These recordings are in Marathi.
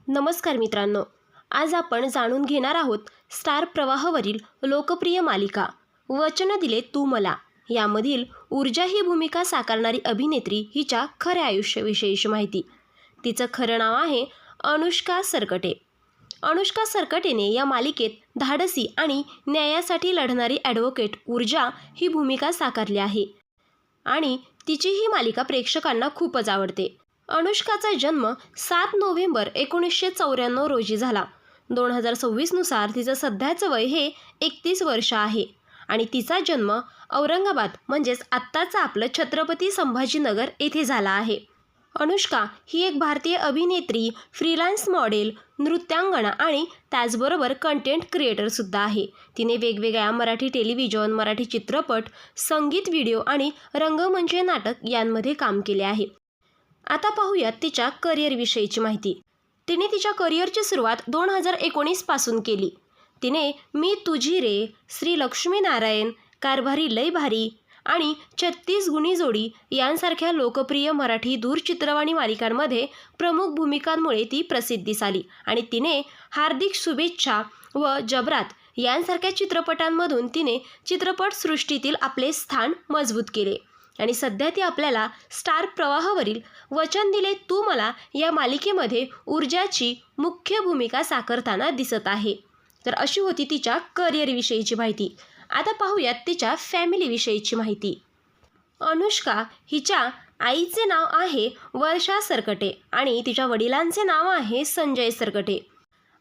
नमस्कार मित्रांनो, आज आपण जाणून घेणार आहोत स्टार प्रवाहवरील लोकप्रिय मालिका वचन दिले तू मला यामधील ऊर्जा ही भूमिका साकारणारी अभिनेत्री हिच्या खऱ्या आयुष्याविषयीची माहिती। तिचं खरं नाव आहे अनुष्का सरकटे। अनुष्का सरकटेने या मालिकेत धाडसी आणि न्यायासाठी लढणारी ॲडव्होकेट ऊर्जा ही भूमिका साकारली आहे आणि तिची ही मालिका प्रेक्षकांना खूपच आवडते। अनुष्काचा जन्म 7 नोव्हेंबर 1994 रोजी झाला। 2026 नुसार तिचं सध्याचं वय हे 31 वर्ष आहे आणि तिचा जन्म औरंगाबाद म्हणजेच आत्ताचं आपलं छत्रपती संभाजीनगर येथे झाला आहे। अनुष्का ही एक भारतीय अभिनेत्री, फ्रीलान्स मॉडेल, नृत्यांगना आणि त्याचबरोबर कंटेंट क्रिएटरसुद्धा आहे। तिने वेगवेगळ्या मराठी टेलिव्हिजन, मराठी चित्रपट, संगीत व्हिडिओ आणि रंगमंच नाटक यांमध्ये काम केले आहे। आता पाहूयात तिच्या करिअरविषयीची माहिती। तिने तिच्या करिअरची सुरुवात 2019 पासून केली। तिने मी तुझी रे, श्री लक्ष्मी नारायण, कारभारी लय भारी आणि 36 गुणी जोडी यांसारख्या लोकप्रिय मराठी दूरचित्रवाणी मालिकांमध्ये प्रमुख भूमिकांमुळे ती प्रसिद्धीस आली आणि तिने हार्दिक शुभेच्छा व जबरात यांसारख्या चित्रपटांमधून तिने चित्रपटसृष्टीतील आपले स्थान मजबूत केले आणि सध्या ती आपल्याला स्टार प्रवाहावरील वचन दिले तू मला या मालिकेमध्ये ऊर्जाची मुख्य भूमिका साकारताना दिसत आहे। तर अशी होती तिच्या करिअरविषयीची माहिती। आता पाहूयात तिच्या फॅमिलीविषयीची माहिती। अनुष्का हिच्या आईचे नाव आहे वर्षा सरकटे आणि तिच्या वडिलांचे नाव आहे संजय सरकटे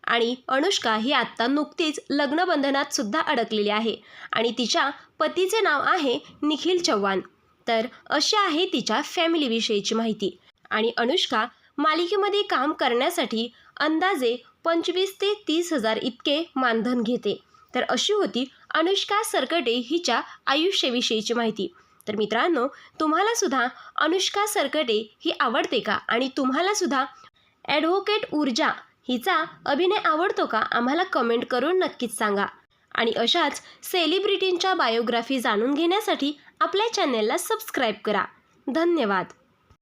आणि अनुष्का ही आत्ता नुकतीच लग्नबंधनात सुद्धा अडकलेली आहे आणि तिच्या पतीचे नाव आहे निखिल चव्हाण। तर अशी आहे तिच्या फॅमिलीविषयीची माहिती आणि अनुष्का मालिकेमध्ये काम करण्यासाठी अंदाजे 25 ते 30 हजार इतके मानधन घेते। तर अशी होती अनुष्का सरकटे हिच्या आयुष्याविषयीची माहिती। तर मित्रांनो, तुम्हाला सुद्धा अनुष्का सरकटे ही आवडते का आणि तुम्हाला सुद्धा ॲडव्होकेट ऊर्जा हिचा अभिनय आवडतो का? आम्हाला कमेंट करून नक्कीच सांगा आणि अशाच सेलिब्रिटींच्या बायोग्राफी जाणून घेण्यासाठी आपल्या चॅनेलला सबस्क्राईब करा। धन्यवाद।